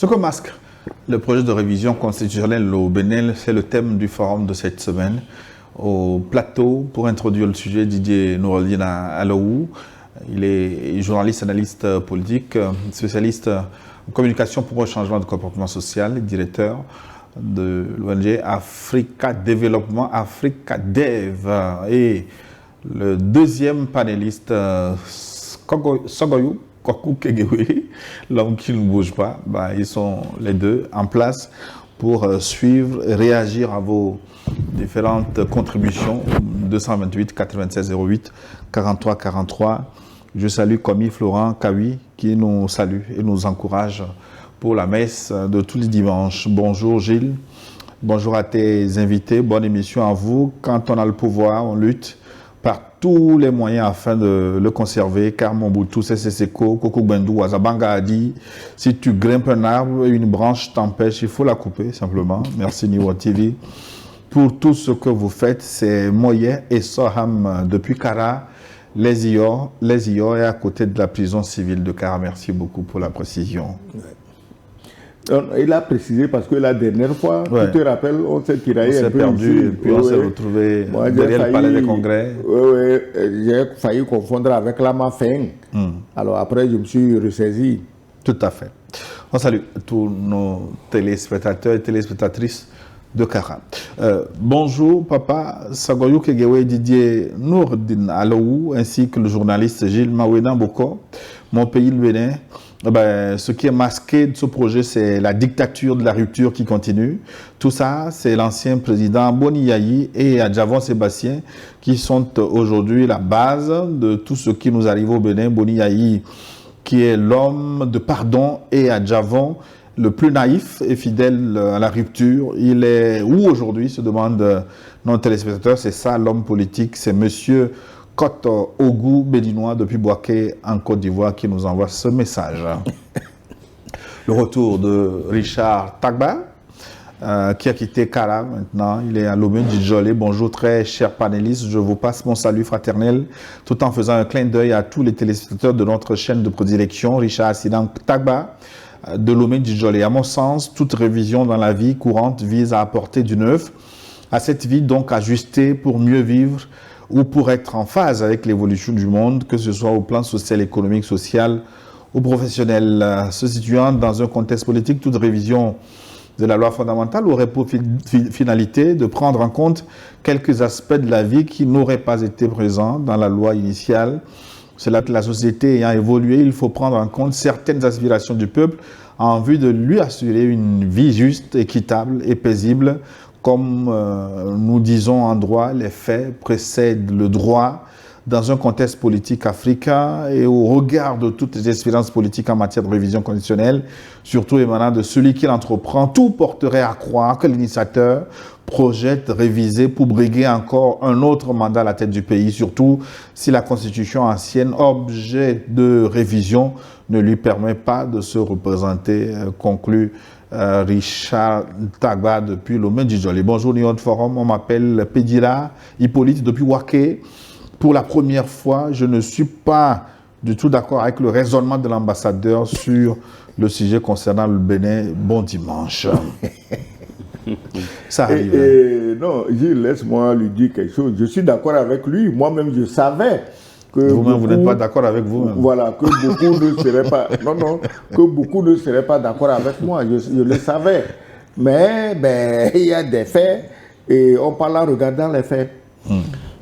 Ce que masque le projet de révision constitutionnelle au Bénin, c'est le thème du forum de cette semaine. Au plateau, pour introduire le sujet, Didier Noureddine Alaou. Il est journaliste, analyste politique, spécialiste en communication pour le changement de comportement social, directeur de l'ONG Africa Développement, Africa Dev. Et le deuxième panéliste, Sogoyou Kokou Kegewe, l'homme qui ne bouge pas, ils sont les deux en place pour suivre et réagir à vos différentes contributions. 228 96 08 43 43. Je salue Komi Florent Kawi qui nous salue et nous encourage pour la messe de tous les dimanches. Bonjour Gilles, bonjour à tes invités, bonne émission à vous. Quand on a le pouvoir, on lutte par tous les moyens afin de le conserver, car Mobutu Sese Seko, Koko Bendou, Azabanga a dit, si tu grimpes un arbre, une branche t'empêche, il faut la couper simplement. Merci Niwa TV pour tout ce que vous faites. C'est Moye et Soham depuis Kara, les Ior est à côté de la prison civile de Kara. Merci beaucoup pour la précision. Il a précisé parce que la dernière fois, tu te rappelles, on s'est tiraillé un peu perdu, puis on s'est retrouvé derrière le palais des congrès. Oui, j'ai failli confondre avec la Mafeng. Alors après, je me suis ressaisi. Tout à fait. On salue tous nos téléspectateurs et téléspectatrices de Kara. Bonjour, papa Sagoyou Kegewe Didier Noureddine Alaou, ainsi que le journaliste Gilles Mawena Boko, mon pays, le Bénin. Ce qui est masqué de ce projet, c'est la dictature de la rupture qui continue. Tout ça, c'est l'ancien président Boni Yayi et Adjavon Sébastien qui sont aujourd'hui la base de tout ce qui nous arrive au Bénin. Boni Yayi, qui est l'homme de pardon, et Adjavon, le plus naïf et fidèle à la rupture. Il est où aujourd'hui, se demande nos téléspectateurs. C'est ça l'homme politique, c'est monsieur Koto Ogou béninois depuis Boaké en Côte d'Ivoire qui nous envoie ce message. Le retour de Richard Tagba qui a quitté Kara maintenant. Il est à Lomé Djidjolé. Bonjour très chers panélistes, je vous passe mon salut fraternel tout en faisant un clin d'œil à tous les téléspectateurs de notre chaîne de prédilection. Richard Sidan Tagba de Lomé Djidjolé. À mon sens, toute révision dans la vie courante vise à apporter du neuf à cette vie, donc ajustée pour mieux vivre ou pour être en phase avec l'évolution du monde, que ce soit au plan social, économique, social ou professionnel. Se situant dans un contexte politique, toute révision de la loi fondamentale aurait pour finalité de prendre en compte quelques aspects de la vie qui n'auraient pas été présents dans la loi initiale. C'est là que la société ayant évolué, il faut prendre en compte certaines aspirations du peuple en vue de lui assurer une vie juste, équitable et paisible. Comme nous disons en droit, les faits précèdent le droit dans un contexte politique africain et au regard de toutes les expériences politiques en matière de révision conditionnelle, surtout émanant de celui qui l'entreprend, tout porterait à croire que l'initiateur projette réviser pour briguer encore un autre mandat à la tête du pays, surtout si la constitution ancienne, objet de révision, ne lui permet pas de se représenter, conclut Richard Tagba depuis Lomé Djidjolé. Bonjour Nyon Forum, on m'appelle Pédira Hippolyte depuis Waké. Pour la première fois, je ne suis pas du tout d'accord avec le raisonnement de l'ambassadeur sur le sujet concernant le Bénin. Bon dimanche. Ça arrive. Non, Gilles, laisse-moi lui dire quelque chose. Je suis d'accord avec lui. Moi-même, je savais que vous-même, vous n'êtes pas d'accord avec vous-même. Voilà, que beaucoup ne seraient pas... Non, que beaucoup ne seraient pas d'accord avec moi. Je le savais. Mais il y a des faits et on parle en regardant les faits.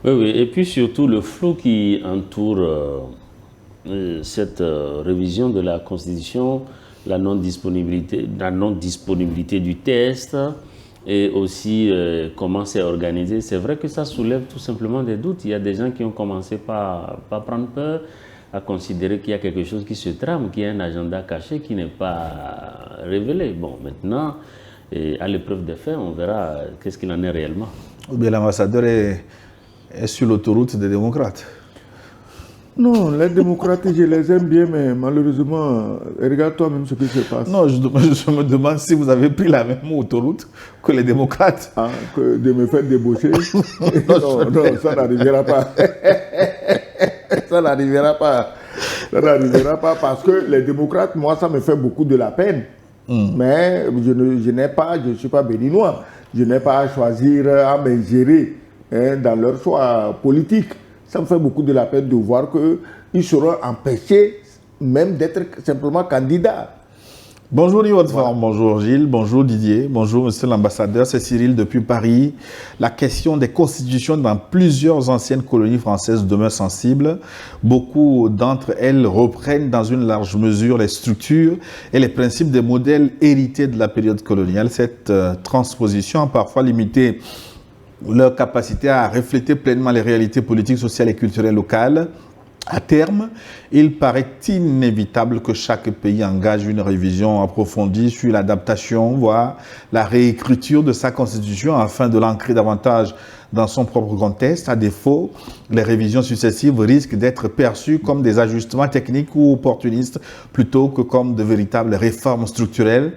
Oui. Et puis surtout le flou qui entoure cette révision de la Constitution, la non-disponibilité du test et aussi comment c'est organisé. C'est vrai que ça soulève tout simplement des doutes. Il y a des gens qui ont commencé par prendre peur, à considérer qu'il y a quelque chose qui se trame, qu'il y a un agenda caché qui n'est pas révélé. Bon, maintenant, à l'épreuve des faits, on verra qu'est-ce qu'il en est réellement. Ou bien l'ambassadeur est sur l'autoroute des démocrates. Non, les démocrates, je les aime bien, mais malheureusement, regarde toi-même ce qui se passe. Non, je me demande si vous avez pris la même autoroute que les démocrates. Ah, que de me faire débaucher. non, ça n'arrivera pas. Ça n'arrivera pas. Ça n'arrivera pas parce que les démocrates, moi, ça me fait beaucoup de la peine. Mais je ne suis pas béninois. Je n'ai pas à choisir, à m'ingérer dans leur choix politique. Ça me fait beaucoup de la peine de voir qu'ils seront empêchés même d'être simplement candidats. Bonjour Niveau de Forme, bonjour Gilles, bonjour Didier, bonjour Monsieur l'ambassadeur, c'est Cyril depuis Paris. La question des constitutions dans plusieurs anciennes colonies françaises demeure sensible. Beaucoup d'entre elles reprennent dans une large mesure les structures et les principes des modèles hérités de la période coloniale. Cette transposition a parfois limité leur capacité à refléter pleinement les réalités politiques, sociales et culturelles locales. À terme, il paraît inévitable que chaque pays engage une révision approfondie sur l'adaptation, voire la réécriture de sa constitution afin de l'ancrer davantage dans son propre contexte. À défaut, les révisions successives risquent d'être perçues comme des ajustements techniques ou opportunistes plutôt que comme de véritables réformes structurelles.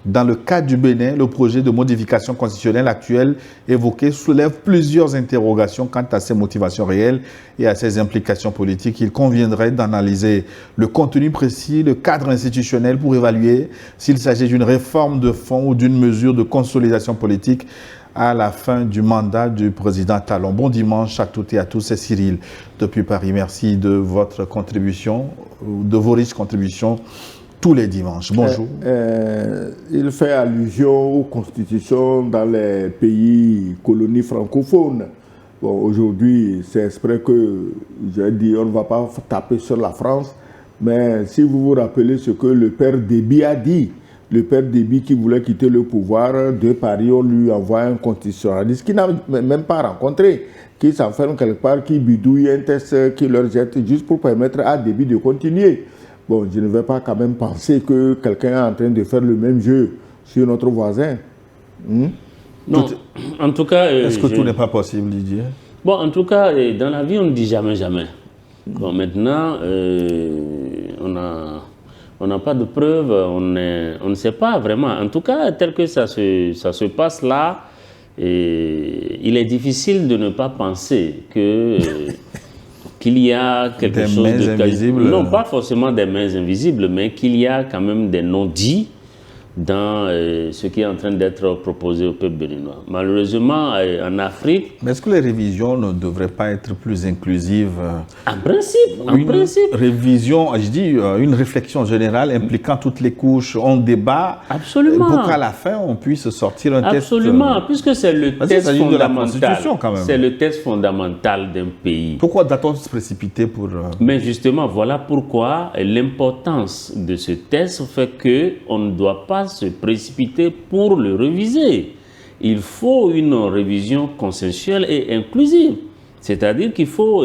Dans le cas du Bénin, le projet de modification constitutionnelle actuel évoqué soulève plusieurs interrogations quant à ses motivations réelles et à ses implications politiques. Il conviendrait d'analyser le contenu précis, le cadre institutionnel pour évaluer s'il s'agit d'une réforme de fond ou d'une mesure de consolidation politique à la fin du mandat du président Talon. Bon dimanche à toutes et à tous, c'est Cyril depuis Paris. Merci de votre contribution, de vos riches contributions tous les dimanches. Bonjour. Il fait allusion aux constitutions dans les pays colonies francophones. Bon, aujourd'hui, c'est exprès que j'ai dit on ne va pas taper sur la France, mais si vous vous rappelez ce que le père Déby a dit, le père Déby qui voulait quitter le pouvoir de Paris, on lui envoie un constitutionnaliste qui n'a même pas rencontré, qui s'enferme quelque part, qui bidouille un test qui leur jette juste pour permettre à Déby de continuer. Bon, je ne vais pas quand même penser que quelqu'un est en train de faire le même jeu sur notre voisin. Non, en tout cas... Est-ce que tout n'est pas possible, Didier? Bon, en tout cas, dans la vie, on ne dit jamais, jamais. Bon, maintenant, on n'a pas de preuves, on ne sait pas vraiment. En tout cas, tel que ça se passe là, il est difficile de ne pas penser que... qu'il y a quelque chose de... invisibles. Non, pas forcément des mains invisibles, mais qu'il y a quand même des non-dits dans ce qui est en train d'être proposé au peuple béninois. Malheureusement, en Afrique... Mais est-ce que les révisions ne devraient pas être plus inclusives? En principe, en principe. Révision, je dis une réflexion générale impliquant toutes les couches, on débat. Absolument. Pour qu'à la fin, on puisse sortir un test. Absolument, puisque c'est le test fondamental. C'est le test fondamental d'un pays. Pourquoi doit-on se précipiter pour... Mais justement, voilà pourquoi l'importance de ce test fait qu'on ne doit pas se précipiter pour le réviser. Il faut une révision consensuelle et inclusive. C'est-à-dire qu'il faut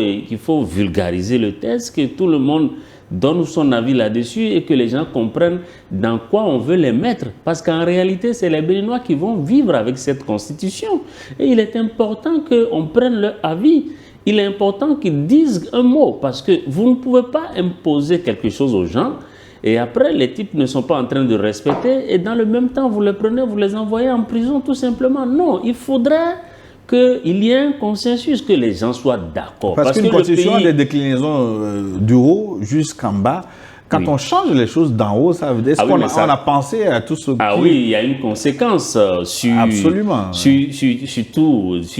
vulgariser le texte, que tout le monde donne son avis là-dessus et que les gens comprennent dans quoi on veut les mettre. Parce qu'en réalité, c'est les Béninois qui vont vivre avec cette constitution. Et il est important qu'on prenne leur avis. Il est important qu'ils disent un mot parce que vous ne pouvez pas imposer quelque chose aux gens et après, les types ne sont pas en train de respecter et dans le même temps, vous les prenez, vous les envoyez en prison tout simplement. Non, il faudrait qu'il y ait un consensus, que les gens soient d'accord. Parce qu'une constitution a des déclinaisons du haut jusqu'en bas. Quand on change les choses d'en haut, ça veut dire qu'on a pensé à tout ce qui... Ah oui, il y a une conséquence sur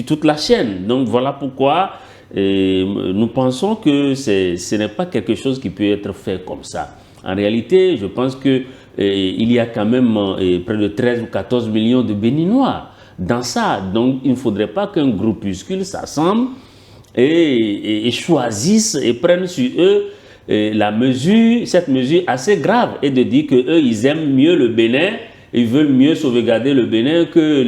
toute la chaîne. Donc voilà pourquoi nous pensons que ce n'est pas quelque chose qui peut être fait comme ça. En réalité, je pense qu'il y a quand même près de 13 ou 14 millions de Béninois dans ça. Donc, il ne faudrait pas qu'un groupuscule s'assemble et choisisse et prenne sur eux cette mesure assez grave et de dire qu'eux, ils aiment mieux le Bénin, ils veulent mieux sauvegarder le Bénin que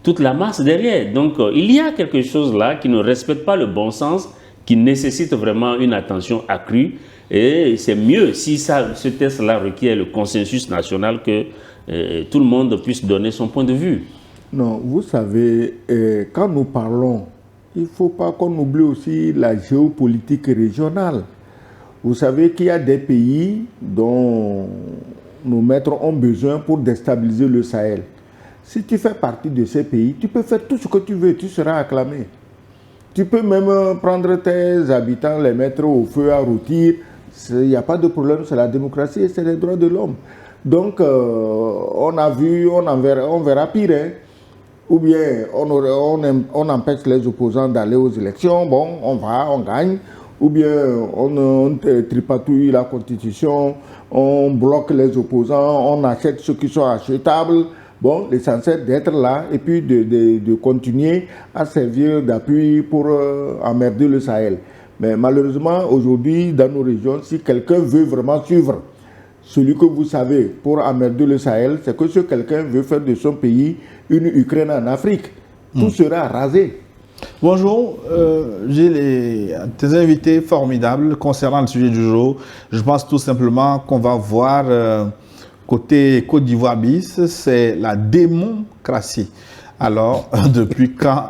toute la masse derrière. Donc, il y a quelque chose là qui ne respecte pas le bon sens, qui nécessite vraiment une attention accrue. Et c'est mieux si ce test-là requiert le consensus national que tout le monde puisse donner son point de vue. Non, vous savez, quand nous parlons, il ne faut pas qu'on oublie aussi la géopolitique régionale. Vous savez qu'il y a des pays dont nos maîtres ont besoin pour déstabiliser le Sahel. Si tu fais partie de ces pays, tu peux faire tout ce que tu veux, tu seras acclamé. Tu peux même prendre tes habitants, les mettre au feu à rôtir. Il n'y a pas de problème, c'est la démocratie et c'est les droits de l'homme. Donc, on a vu, on verra pire. Hein. Ou bien on empêche les opposants d'aller aux élections, bon, on gagne. Ou bien on tripatouille la constitution, on bloque les opposants, on achète ceux qui sont achetables. Bon, l'essentiel d'être là et puis de continuer à servir d'appui pour emmerder le Sahel. Mais malheureusement, aujourd'hui, dans nos régions, si quelqu'un veut vraiment suivre celui que vous savez pour emmerder le Sahel, c'est que ce quelqu'un veut faire de son pays une Ukraine en Afrique. Tout sera rasé. Bonjour, j'ai tes invités formidables concernant le sujet du jour. Je pense tout simplement qu'on va voir côté Côte d'Ivoire bis, c'est la démocratie. Alors, depuis quand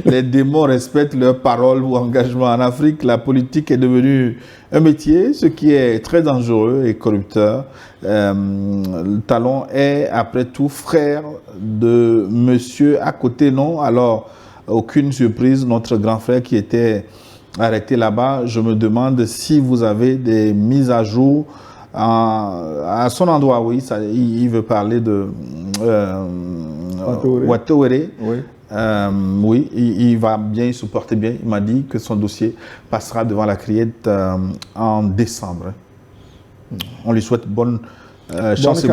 les démons respectent leurs paroles ou engagements en Afrique, la politique est devenue un métier, ce qui est très dangereux et corrupteur. Talon est, après tout, frère de monsieur à côté, non? Alors, aucune surprise, notre grand frère qui était arrêté là-bas, je me demande si vous avez des mises à jour à son endroit, oui, ça, il veut parler de Wataouéré. Oui. Oui, il va bien, il se porte bien. Il m'a dit que son dossier passera devant la criette en décembre. On lui souhaite bonne chance et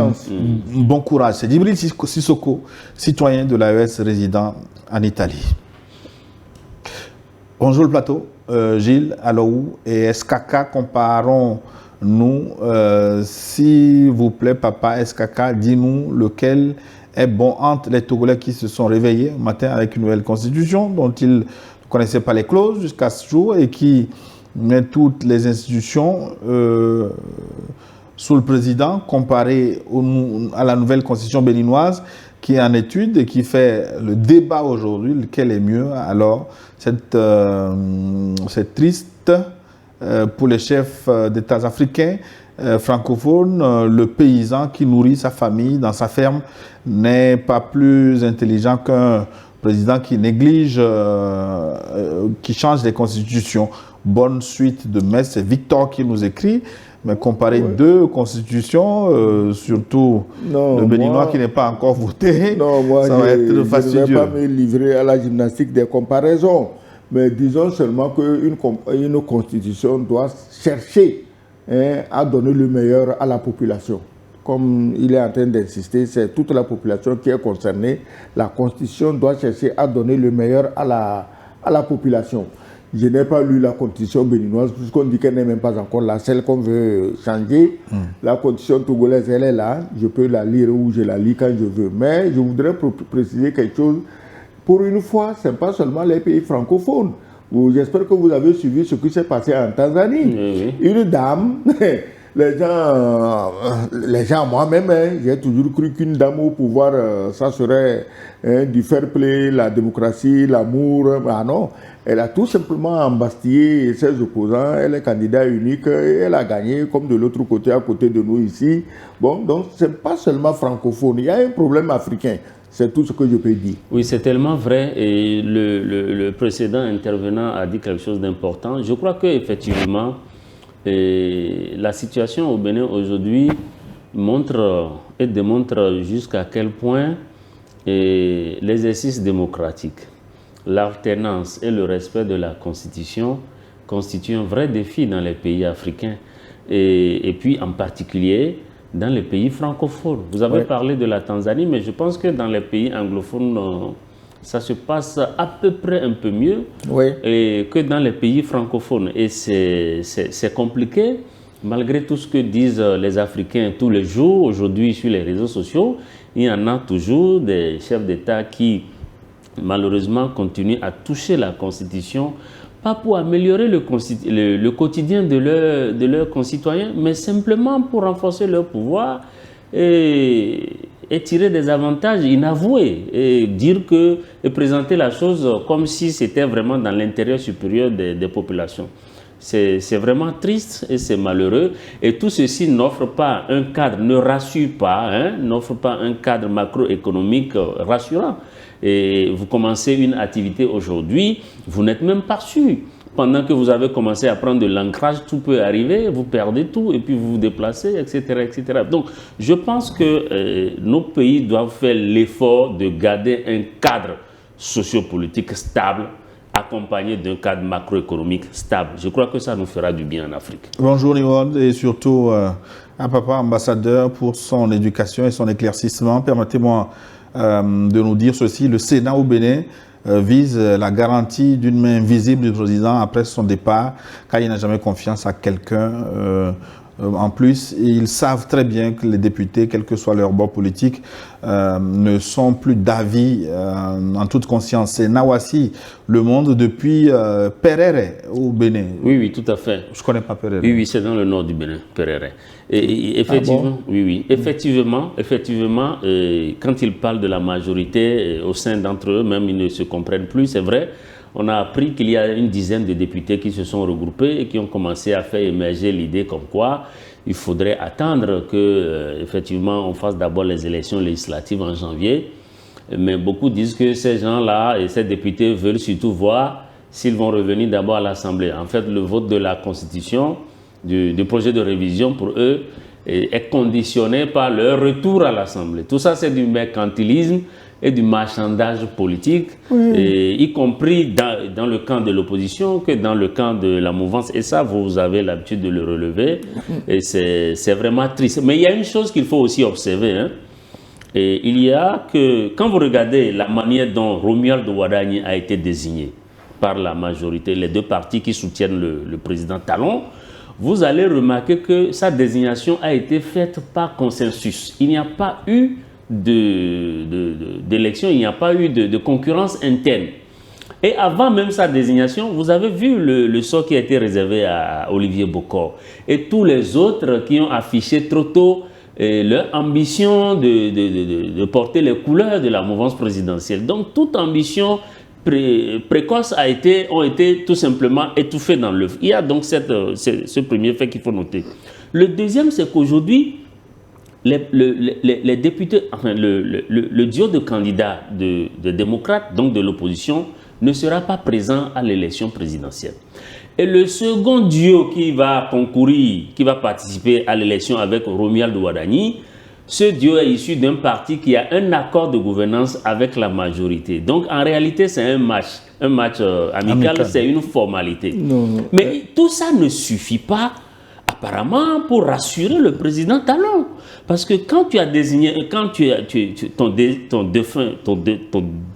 bon courage. C'est Djibril Sissoko, citoyen de l'AES résident en Italie. Bonjour le plateau, Gilles, Alou et SKK, comparons-nous. S'il vous plaît, papa SKK, dis-nous lequel est bon entre les Togolais qui se sont réveillés un matin avec une nouvelle constitution dont ils ne connaissaient pas les clauses jusqu'à ce jour et qui met toutes les institutions sous le président comparé à la nouvelle constitution béninoise qui est en étude et qui fait le débat aujourd'hui, lequel est mieux. Alors, c'est triste pour les chefs d'États africains francophones, le paysan qui nourrit sa famille dans sa ferme n'est pas plus intelligent qu'un président qui néglige, qui change les constitutions. Bonne suite de messe, c'est Victor qui nous écrit. Mais comparer deux constitutions, surtout le béninois qui n'est pas encore voté, ça va être fastidieux. Je ne vais pas me livrer à la gymnastique des comparaisons. Mais disons seulement qu'une constitution doit chercher à donner le meilleur à la population. Comme il est en train d'insister, c'est toute la population qui est concernée. La constitution doit chercher à donner le meilleur à la population. Je n'ai pas lu la constitution béninoise, puisqu'on dit qu'elle n'est même pas encore là, celle qu'on veut changer. La constitution togolaise, elle est là. Je peux la lire ou je la lis quand je veux. Mais je voudrais préciser quelque chose. Pour une fois, ce n'est pas seulement les pays francophones. J'espère que vous avez suivi ce qui s'est passé en Tanzanie. Une dame, les gens moi-même, j'ai toujours cru qu'une dame au pouvoir, ça serait du fair play, la démocratie, l'amour. Ah non, elle a tout simplement embastillé ses opposants, elle est candidat unique, et elle a gagné comme de l'autre côté, à côté de nous ici. Bon, donc ce n'est pas seulement francophone, il y a un problème africain. C'est tout ce que je peux dire. Oui, c'est tellement vrai. Et le précédent intervenant a dit quelque chose d'important. Je crois qu'effectivement, la situation au Bénin aujourd'hui montre et démontre jusqu'à quel point l'exercice démocratique, l'alternance et le respect de la Constitution constituent un vrai défi dans les pays africains. Et puis en particulier dans les pays francophones. Vous avez parlé de la Tanzanie, mais je pense que dans les pays anglophones, ça se passe à peu près un peu mieux que dans les pays francophones. Et c'est compliqué, malgré tout ce que disent les Africains tous les jours. Aujourd'hui, sur les réseaux sociaux, il y en a toujours des chefs d'État qui, malheureusement, continuent à toucher la Constitution, pas pour améliorer le quotidien de leurs concitoyens, mais simplement pour renforcer leur pouvoir et tirer des avantages inavoués et présenter la chose comme si c'était vraiment dans l'intérêt supérieur des populations. C'est vraiment triste et c'est malheureux. Et tout ceci n'offre pas un cadre, ne rassure pas, n'offre pas un cadre macroéconomique rassurant. Et vous commencez une activité aujourd'hui, vous n'êtes même pas sûr pendant que vous avez commencé à prendre de l'ancrage, tout peut arriver, vous perdez tout et puis vous vous déplacez, etc. etc. Donc, je pense que nos pays doivent faire l'effort de garder un cadre sociopolitique stable, accompagné d'un cadre macroéconomique stable. Je crois que ça nous fera du bien en Afrique. Bonjour Nimrod et surtout à papa ambassadeur pour son éducation et son éclaircissement. Permettez-moi de nous dire ceci. Le Sénat au Bénin vise la garantie d'une main visible du président après son départ, car il n'a jamais confiance à quelqu'un. En plus, ils savent très bien que les députés, quel que soit leur bord politique, ne sont plus d'avis en toute conscience. C'est Nawassi, Le Monde, depuis Perere au Bénin. Oui, oui, tout à fait. Je ne connais pas Perere. Oui, oui, c'est dans le nord du Bénin, Perere. Et effectivement, bon? oui, oui, effectivement, quand ils parlent de la majorité, au sein d'entre eux, même ils ne se comprennent plus, c'est vrai. On a appris qu'il y a une dizaine de députés qui se sont regroupés et qui ont commencé à faire émerger l'idée comme quoi il faudrait attendre que, effectivement, on fasse d'abord les élections législatives en janvier. Mais beaucoup disent que ces gens-là et ces députés veulent surtout voir s'ils vont revenir d'abord à l'Assemblée. En fait, le vote de la Constitution, du projet de révision pour eux, est conditionné par leur retour à l'Assemblée. Tout ça, c'est du mercantilisme et du marchandage politique, et y compris dans le camp de l'opposition que dans le camp de la mouvance. Et ça, vous avez l'habitude de le relever. Et c'est vraiment triste. Mais il y a une chose qu'il faut aussi observer. Hein. Et il y a que, quand vous regardez la manière dont Romuald Ouadani a été désigné par la majorité, les deux partis qui soutiennent le président Talon, vous allez remarquer que sa désignation a été faite par consensus. Il n'y a pas eu d'élection, il n'y a pas eu de concurrence interne. Et avant même sa désignation, vous avez vu le sort qui a été réservé à Olivier Bokor et tous les autres qui ont affiché trop tôt leur ambition de porter les couleurs de la mouvance présidentielle. Donc toute ambition précoce ont été tout simplement étouffées dans l'œuf. Il y a donc ce premier fait qu'il faut noter. Le deuxième, c'est qu'aujourd'hui, les députés, enfin le duo de candidats de démocrates, donc de l'opposition, ne sera pas présent à l'élection présidentielle. Et le second duo qui va concourir, qui va participer à l'élection avec Romuald Ouadani, ce duo est issu d'un parti qui a un accord de gouvernance avec la majorité. Donc en réalité, c'est un match amical, c'est une formalité. Non. Mais tout ça ne suffit pas apparemment pour rassurer le président Talon. Parce que quand tu as désigné, quand ton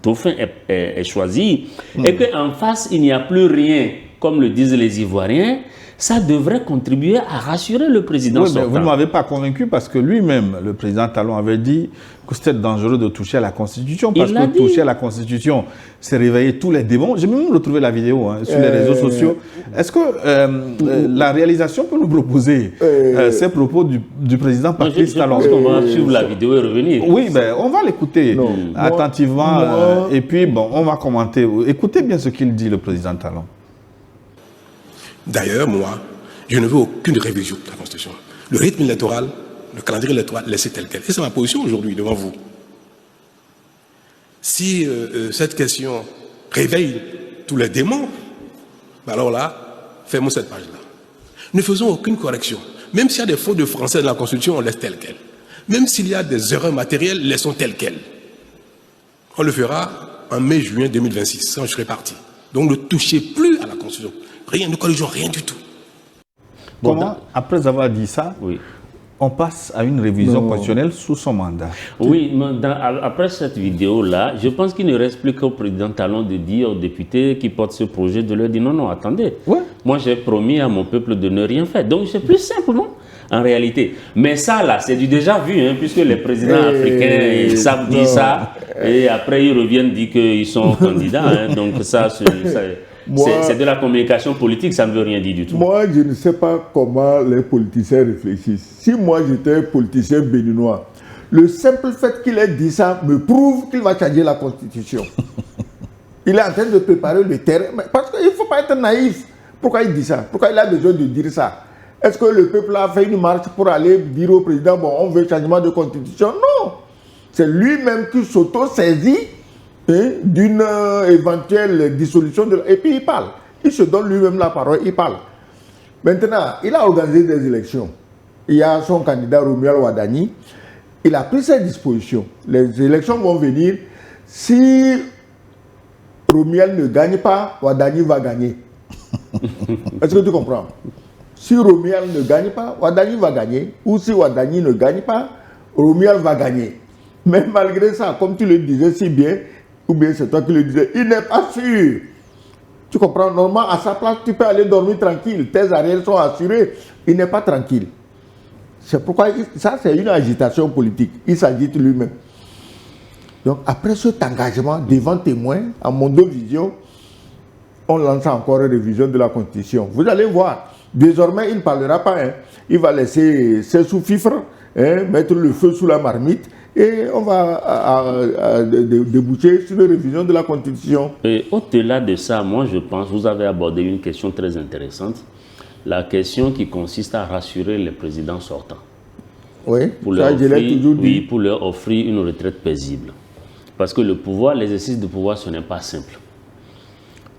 dauphin est choisi, et qu'en face, il n'y a plus rien, comme le disent les Ivoiriens, ça devrait contribuer à rassurer le président sortant. Vous ne m'avez pas convaincu parce que lui-même, le président Talon, avait dit que c'était dangereux de toucher à la Constitution. Parce que toucher à la Constitution, c'est réveiller tous les démons. J'ai même retrouvé la vidéo sur les réseaux sociaux. Est-ce que la réalisation peut nous proposer ces propos du président Patrice Talon? Je pense qu'on va suivre la vidéo et revenir. Oui, on va l'écouter attentivement. Et puis, on va commenter. Écoutez bien ce qu'il dit, le président Talon. D'ailleurs, moi, je ne veux aucune révision de la Constitution. Le rythme électoral, le calendrier électoral, laissez tel quel. Et c'est ma position aujourd'hui devant vous. Si cette question réveille tous les démons, alors là, fais-moi cette page-là. Ne faisons aucune correction. Même s'il y a des fautes de français dans la Constitution, on laisse tel quel. Même s'il y a des erreurs matérielles, laissons tel quel. On le fera en mai-juin 2026, quand je serai parti. Donc ne touchez plus à la Constitution. Rien, ne corrigeons rien du tout. Comment, après avoir dit ça, on passe à une révision constitutionnelle sous son mandat? Oui, après cette vidéo-là, je pense qu'il ne reste plus qu'au président Talon de dire aux députés qui portent ce projet de leur dire non, attendez. Moi, j'ai promis à mon peuple de ne rien faire. Donc, c'est plus simple, non? En réalité. Mais ça, là, c'est du déjà vu, hein, puisque les présidents africains savent dire ça, et après, ils reviennent dire qu'ils sont candidats. Hein, donc, ça c'est de la communication politique, ça ne veut rien dire du tout. Moi, je ne sais pas comment les politiciens réfléchissent. Si moi, j'étais politicien béninois, le simple fait qu'il ait dit ça me prouve qu'il va changer la Constitution. Il est en train de préparer le terrain. Parce qu'il ne faut pas être naïf. Pourquoi il dit ça? Pourquoi il a besoin de dire ça? Est-ce que le peuple a fait une marche pour aller dire au président, on veut changement de Constitution? Non. C'est lui-même qui s'auto-saisit d'une éventuelle dissolution. Et puis il parle. Il se donne lui-même la parole, il parle. Maintenant, il a organisé des élections. Il y a son candidat Romuald Wadani. Il a pris ses dispositions. Les élections vont venir. Si Romuald ne gagne pas, Wadani va gagner. Est-ce que tu comprends? Si Romuald ne gagne pas, Wadani va gagner. Ou si Wadani ne gagne pas, Romuald va gagner. Mais malgré ça, comme tu le disais si bien, ou bien c'est toi qui le disais, il n'est pas sûr. Tu comprends? Normalement, à sa place, tu peux aller dormir tranquille. Tes arrières sont assurés. Il n'est pas tranquille. C'est pourquoi ça, c'est une agitation politique. Il s'agite lui-même. Donc, après cet engagement devant témoins, à Mondovision, on lance encore une révision de la Constitution. Vous allez voir. Désormais, il ne parlera pas. Hein. Il va laisser ses sous-fifres, mettre le feu sous la marmite. Et on va déboucher sur une révision de la Constitution. Et au-delà de ça, moi je pense, vous avez abordé une question très intéressante. La question qui consiste à rassurer les présidents sortants. Oui, pour ça je l'ai toujours dit. Oui, pour leur offrir une retraite paisible. Parce que le pouvoir, l'exercice du pouvoir, ce n'est pas simple.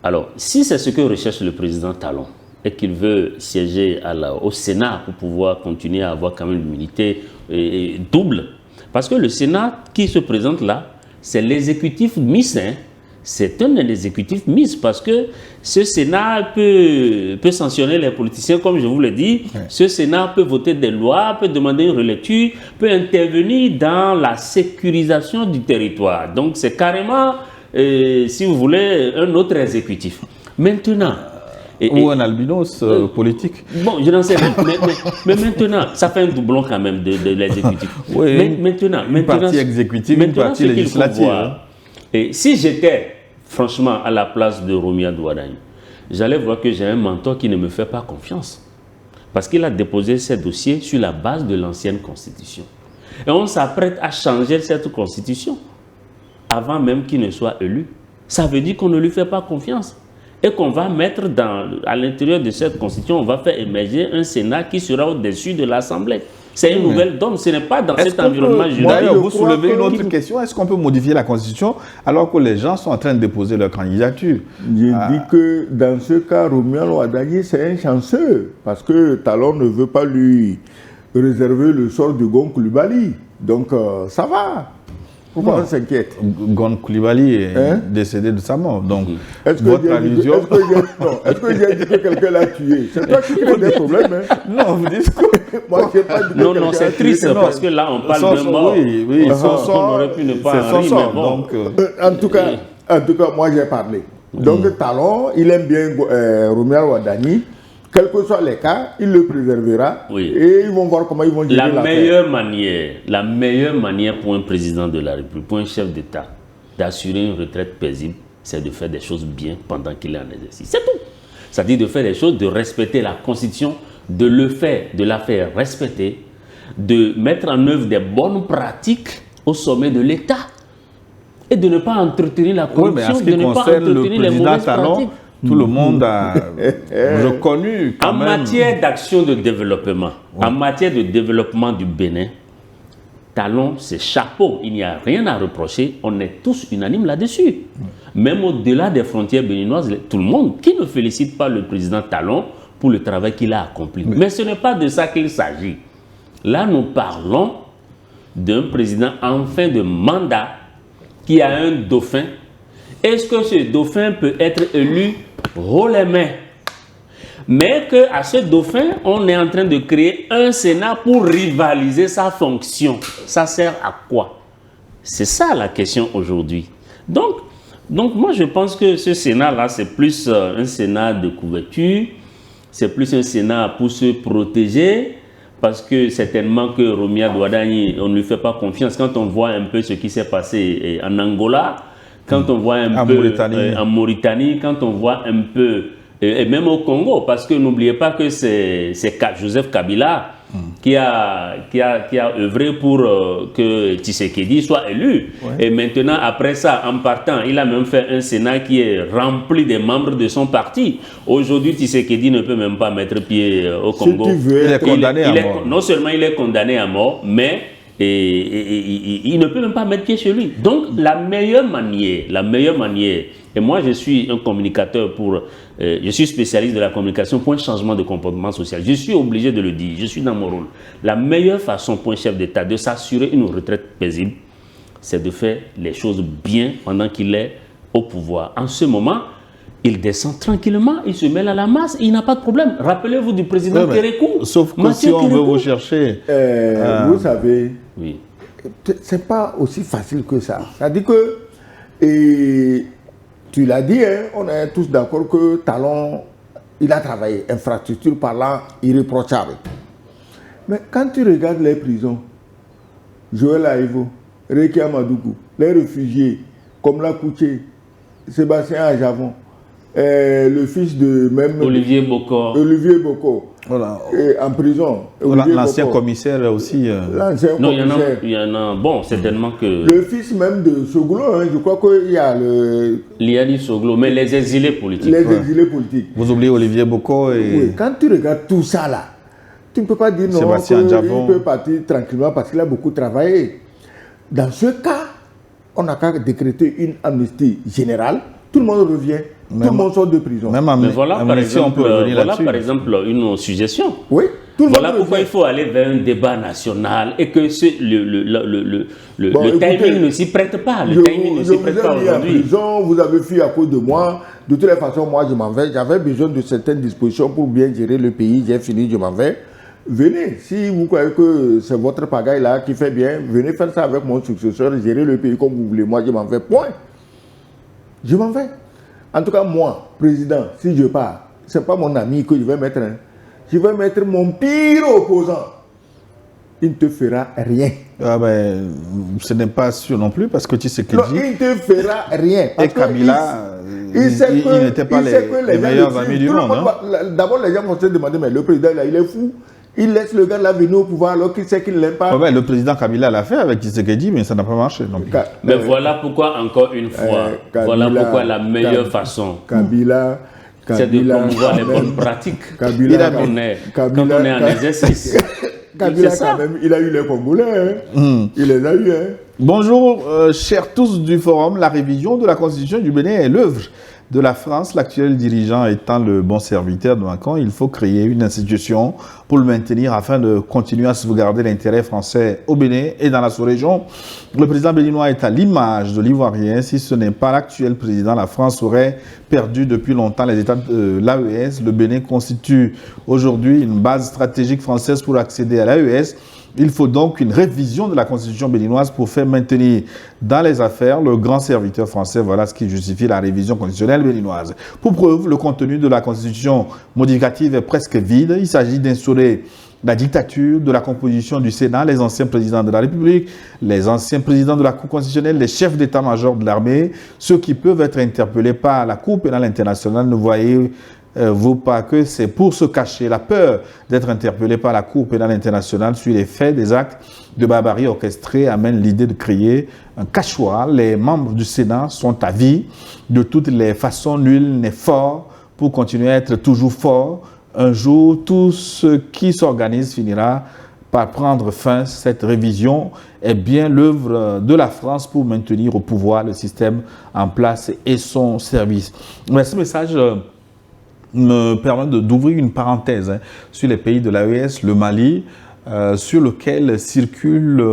Alors, si c'est ce que recherche le président Talon, et qu'il veut siéger au Sénat pour pouvoir continuer à avoir quand même l'immunité double, parce que le Sénat qui se présente là, c'est l'exécutif mis. Hein. C'est un exécutif mis parce que ce Sénat peut sanctionner les politiciens, comme je vous l'ai dit. Ouais. Ce Sénat peut voter des lois, peut demander une relecture, peut intervenir dans la sécurisation du territoire. Donc c'est carrément, si vous voulez, un autre exécutif. Maintenant... Ou un albinos politique. Bon, je n'en sais rien. Mais maintenant, ça fait un doublon quand même de l'exécutif. Oui, mais maintenant, une partie exécutive, une partie législative. Et si j'étais, franchement, à la place de Romuald Wadani, j'allais voir que j'ai un mentor qui ne me fait pas confiance. Parce qu'il a déposé ses dossiers sur la base de l'ancienne constitution. Et on s'apprête à changer cette constitution avant même qu'il ne soit élu. Ça veut dire qu'on ne lui fait pas confiance. Et qu'on va mettre à l'intérieur de cette constitution, on va faire émerger un Sénat qui sera au-dessus de l'Assemblée. C'est une nouvelle donne, ce n'est pas dans cet environnement juridique. D'ailleurs, vous soulevez une autre question, est-ce qu'on peut modifier la constitution alors que les gens sont en train de déposer leur candidature? Je dis que dans ce cas, Romuald Wadani, c'est un chanceux, parce que Talon ne veut pas lui réserver le sort de Gon Coulibaly. Donc, ça va. Pourquoi on s'inquiète? Gon Coulibaly est décédé de sa mort. Donc, votre allusion... Est-ce que j'ai dit que quelqu'un l'a tué? C'est toi qui crée des problèmes. Hein? Non, vous dites que... Moi, je n'ai pas dit que non, c'est triste parce que là, on parle d'un mort. Oui, on aurait pu ne pas en rire, mais bon. Donc, en tout cas, moi, j'ai parlé. Donc, Talon, il aime bien Romuald Wadani. Quels que soient les cas, il le préservera et ils vont voir comment ils vont gérer la meilleure manière pour un président de la République, pour un chef d'État, d'assurer une retraite paisible, c'est de faire des choses bien pendant qu'il est en exercice. C'est tout. C'est-à-dire de faire des choses, de respecter la Constitution, de la faire respecter, de mettre en œuvre des bonnes pratiques au sommet de l'État et de ne pas entretenir la corruption, de ne pas entretenir les mauvaises pratiques. Tout le monde a reconnu quand même. En matière d'action de développement, en matière de développement du Bénin, Talon, c'est chapeau, il n'y a rien à reprocher, on est tous unanimes là-dessus. Même au-delà des frontières béninoises, tout le monde, qui ne félicite pas le président Talon pour le travail qu'il a accompli. Mais ce n'est pas de ça qu'il s'agit. Là, nous parlons d'un président en fin de mandat qui a un dauphin. Est-ce que ce dauphin peut être élu haut les mains? Mais qu'à ce dauphin, on est en train de créer un Sénat pour rivaliser sa fonction. Ça sert à quoi? C'est ça la question aujourd'hui. Donc moi je pense que ce Sénat-là, c'est plus un Sénat de couverture, c'est plus un Sénat pour se protéger, parce que certainement que Romuald Wadani, on ne lui fait pas confiance. Quand on voit un peu ce qui s'est passé en Angola, quand on voit un peu en Mauritanie, quand on voit un peu, et même au Congo, parce que n'oubliez pas que c'est Joseph Kabila qui a œuvré pour que Tshisekedi soit élu. Ouais. Et maintenant, après ça, en partant, il a même fait un Sénat qui est rempli des membres de son parti. Aujourd'hui, Tshisekedi ne peut même pas mettre pied au Congo. Il est condamné à mort. Non seulement il est condamné à mort, mais Et il ne peut même pas mettre pied chez lui. Donc la meilleure manière, et moi je suis un communicateur je suis spécialiste de la communication pour un changement de comportement social. Je suis obligé de le dire, je suis dans mon rôle. La meilleure façon pour un chef d'État de s'assurer une retraite paisible, c'est de faire les choses bien pendant qu'il est au pouvoir. En ce moment, il descend tranquillement, il se mêle à la masse, il n'a pas de problème. Rappelez-vous du président Kérékou. Sauf que si on veut vous chercher... Vous savez, oui. C'est pas aussi facile que ça. C'est-à-dire que, et tu l'as dit, hein, on est tous d'accord que Talon, il a travaillé, infrastructure parlant, irréprochable. Mais quand tu regardes les prisons, Joël Aïvo, Réki Amadoukou, les réfugiés, comme la Kouché, Sébastien Ajavon, le fils de même Olivier Bokor, voilà. En prison. L'ancien commissaire aussi. L'ancien commissaire. Il y en a, bon, certainement que... Le fils même de Soglo, hein, je crois qu'il y a le... Liani Soglo, mais les exilés politiques. Les exilés politiques. Vous oubliez Olivier Boko et... Oui, quand tu regardes tout ça là, tu ne peux pas dire non qu'il peut partir tranquillement parce qu'il a beaucoup travaillé. Dans ce cas, on n'a qu'à décréter une amnistie générale, tout le monde revient. Tout le monde sort de prison. Même mais voilà, par exemple, une suggestion. Oui, tout le voilà monde pourquoi revient. il faut aller vers un débat national et que le timing ne s'y prête pas. Le timing ne s'y prête pas aujourd'hui. Vous avez fui à cause de moi. De toutes les façons, moi, je m'en vais. J'avais besoin de certaines dispositions pour bien gérer le pays. J'ai fini, je m'en vais. Venez, si vous croyez que c'est votre pagaille là qui fait bien, venez faire ça avec mon successeur, gérer le pays comme vous voulez. Moi, je m'en vais. Point. Je m'en vais. En tout cas, moi, président, si je pars, ce n'est pas mon ami que je vais mettre. Hein. Je vais mettre mon pire opposant. Il ne te fera rien. Ah ben, ce n'est pas sûr non plus parce que tu sais qu'il dit... il ne te fera rien. Et Kabila, il n'était pas les meilleurs amis du monde. D'abord, les gens vont se demander, mais le président, là, il est fou. Il laisse le gars là venir au pouvoir alors qu'il sait qu'il ne l'aime pas. Ouais, le président Kabila l'a fait avec Tshisekedi, mais ça n'a pas marché non plus. Mais voilà pourquoi, encore une fois, voilà pourquoi la meilleure façon, c'est de promouvoir les bonnes pratiques quand on est en exercice. Kabila, quand même, il a eu les Congolais. Hein. Il les a eu. Hein. Bonjour, chers tous du forum. La révision de la Constitution du Bénin est l'œuvre de la France, l'actuel dirigeant étant le bon serviteur de Macron. Il faut créer une institution pour le maintenir afin de continuer à sauvegarder l'intérêt français au Bénin et dans la sous-région. Le président béninois est à l'image de l'Ivoirien. Si ce n'est pas l'actuel président, la France aurait perdu depuis longtemps les États de l'AES. Le Bénin constitue aujourd'hui une base stratégique française pour accéder à l'AES. Il faut donc une révision de la Constitution béninoise pour faire maintenir dans les affaires le grand serviteur français. Voilà ce qui justifie la révision constitutionnelle béninoise. Pour preuve, le contenu de la Constitution modificative est presque vide. Il s'agit d'instaurer la dictature de la composition du Sénat, les anciens présidents de la République, les anciens présidents de la Cour constitutionnelle, les chefs d'état-major de l'armée, ceux qui peuvent être interpellés par la Cour pénale internationale. Ne voyez-vous pas que c'est pour se cacher la peur d'être interpellé par la Cour pénale internationale sur les faits des actes de barbarie orchestrés amène l'idée de créer un cachoir. Les membres du Sénat sont à vie. De toutes les façons, nul n'est fort pour continuer à être toujours fort. Un jour, tout ce qui s'organise finira par prendre fin. Cette révision est bien l'œuvre de la France pour maintenir au pouvoir le système en place et son service. Mais ce message me permet d'ouvrir une parenthèse sur les pays de l'AES, le Mali, sur lequel circulent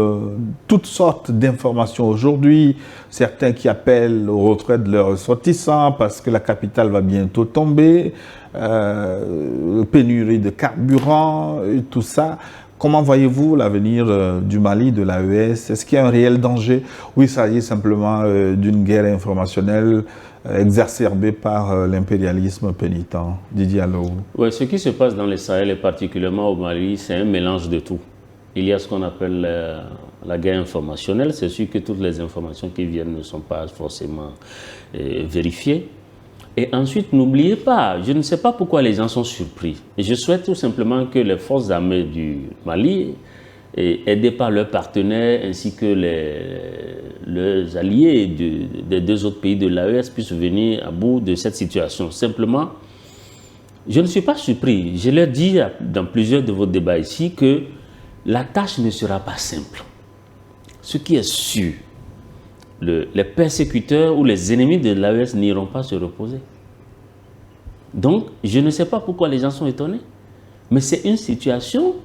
toutes sortes d'informations aujourd'hui. Certains qui appellent au retrait de leurs ressortissants parce que la capitale va bientôt tomber, pénurie de carburant, et tout ça. Comment voyez-vous l'avenir du Mali, de l'AES? Est-ce qu'il y a un réel danger? Oui, ça y est simplement d'une guerre informationnelle exacerbée par l'impérialisme pénitent. Didier Allo. Oui, ce qui se passe dans le Sahel et particulièrement au Mali, c'est un mélange de tout. Il y a ce qu'on appelle la guerre informationnelle. C'est sûr que toutes les informations qui viennent ne sont pas forcément vérifiées. Et ensuite, n'oubliez pas, je ne sais pas pourquoi les gens sont surpris. Et je souhaite tout simplement que les forces armées du Mali, aidées par leurs partenaires ainsi que leurs alliés des deux autres pays de l'AES, puissent venir à bout de cette situation. Simplement, je ne suis pas surpris. Je l'ai dit dans plusieurs de vos débats ici que la tâche ne sera pas simple. ce qui est sûr, les persécuteurs ou les ennemis de l'AES n'iront pas se reposer. Donc, je ne sais pas pourquoi les gens sont étonnés, mais c'est une situation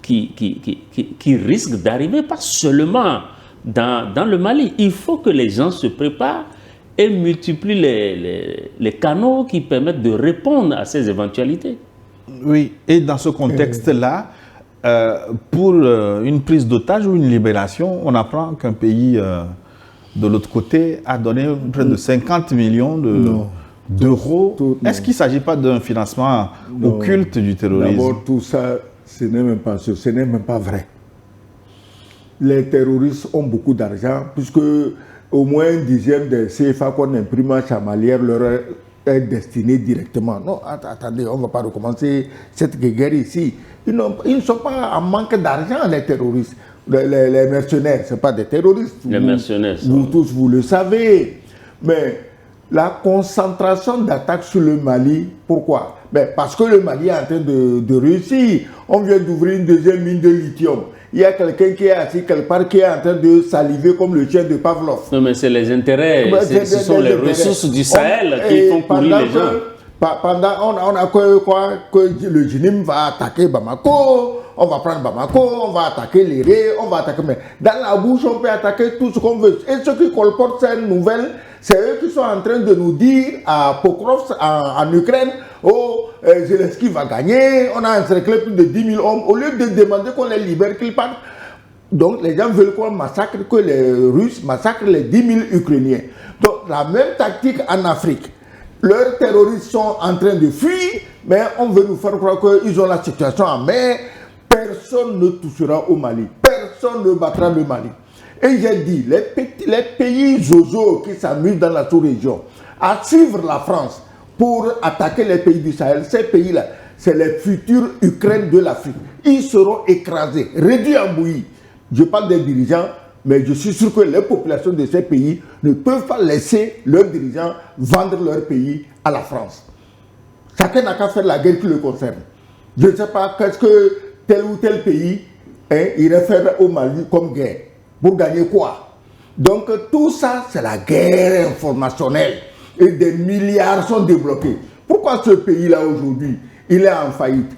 qui risque d'arriver, pas seulement dans le Mali. Il faut que les gens se préparent et multiplient les canaux qui permettent de répondre à ces éventualités. Oui, et dans ce contexte-là, pour une prise d'otage ou une libération, on apprend qu'un pays de l'autre côté a donné près de 50 millions d'euros. Est-ce qu'il ne s'agit pas d'un financement occulte du terrorisme? D'abord, tout ça, ce n'est même pas sûr, ce n'est même pas vrai. Les terroristes ont beaucoup d'argent, puisque au moins 1/10 des CFA qu'on imprime à Chamalières leur est destiné directement. Non, attendez, on ne va pas recommencer cette guerre ici. Ils ne sont pas en manque d'argent, les terroristes. Les mercenaires, ce ne sont pas des terroristes. Les mercenaires. Vous tous, vous le savez. Mais la concentration d'attaques sur le Mali, pourquoi? Parce que le Mali est en train de réussir. On vient d'ouvrir une deuxième mine de lithium. Il y a quelqu'un qui est assis quelque part qui est en train de saliver comme le chien de Pavlov. Non, mais c'est les intérêts, ce sont les ressources du Sahel qui font courir les gens. On a que le GNIM va attaquer Bamako, on va prendre Bamako, on va attaquer l'Iré, on va attaquer... Mais dans la bouche, on peut attaquer tout ce qu'on veut. Et ceux qui colportent cette nouvelle, c'est eux qui sont en train de nous dire à Pokrovsk, en Ukraine, oh, Zelensky va gagner, on a encerclé plus de 10 000 hommes. Au lieu de demander qu'on les libère, qu'ils partent. Donc les gens veulent qu'on massacre, que les Russes massacrent les 10 000 Ukrainiens. Donc la même tactique en Afrique. Leurs terroristes sont en train de fuir, mais on veut nous faire croire qu'ils ont la situation en main. Personne ne touchera au Mali. Personne ne battra le Mali. Et j'ai dit, les pays zozo qui s'amusent dans la sous-région à suivre la France pour attaquer les pays du Sahel, ces pays-là, c'est les futurs Ukraines de l'Afrique. Ils seront écrasés, réduits en bouillie. Je parle des dirigeants, mais je suis sûr que les populations de ces pays ne peuvent pas laisser leurs dirigeants vendre leur pays à la France. Chacun n'a qu'à faire la guerre qui le concerne. Je ne sais pas qu'est-ce que tel ou tel pays irait faire au Mali comme guerre. Pour gagner quoi? Donc tout ça, c'est la guerre informationnelle. Et des milliards sont débloqués. Pourquoi ce pays-là aujourd'hui, il est en faillite?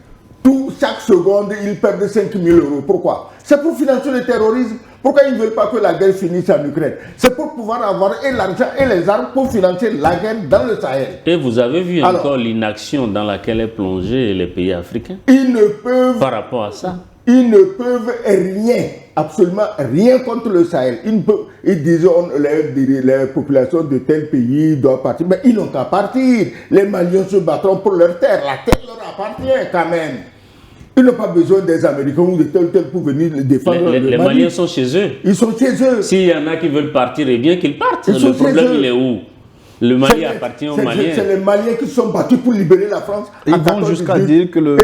Chaque seconde, il perd 5 000 euros. Pourquoi? C'est pour financer le terrorisme. Pourquoi ils ne veulent pas que la guerre finisse en Ukraine? C'est pour pouvoir avoir et l'argent et les armes pour financer la guerre dans le Sahel. Et vous avez vu encore l'inaction dans laquelle est plongé les pays africains? Ils ne peuvent... Par rapport à ça? Ils ne peuvent rien, absolument rien contre le Sahel. Ils disent les populations de tel pays doivent partir, mais ils n'ont qu'à partir. Les Maliens se battront pour leur terre. La terre leur appartient quand même. Ils n'ont pas besoin des Américains ou de tel pour venir les défendre. Les Maliens sont chez eux. Ils sont chez eux. S'il y en a qui veulent partir, eh bien qu'ils partent. Le problème, il est où? Le Mali appartient aux Maliens. C'est les Maliens qui sont battus pour libérer la France. Ils vont jusqu'à dire que les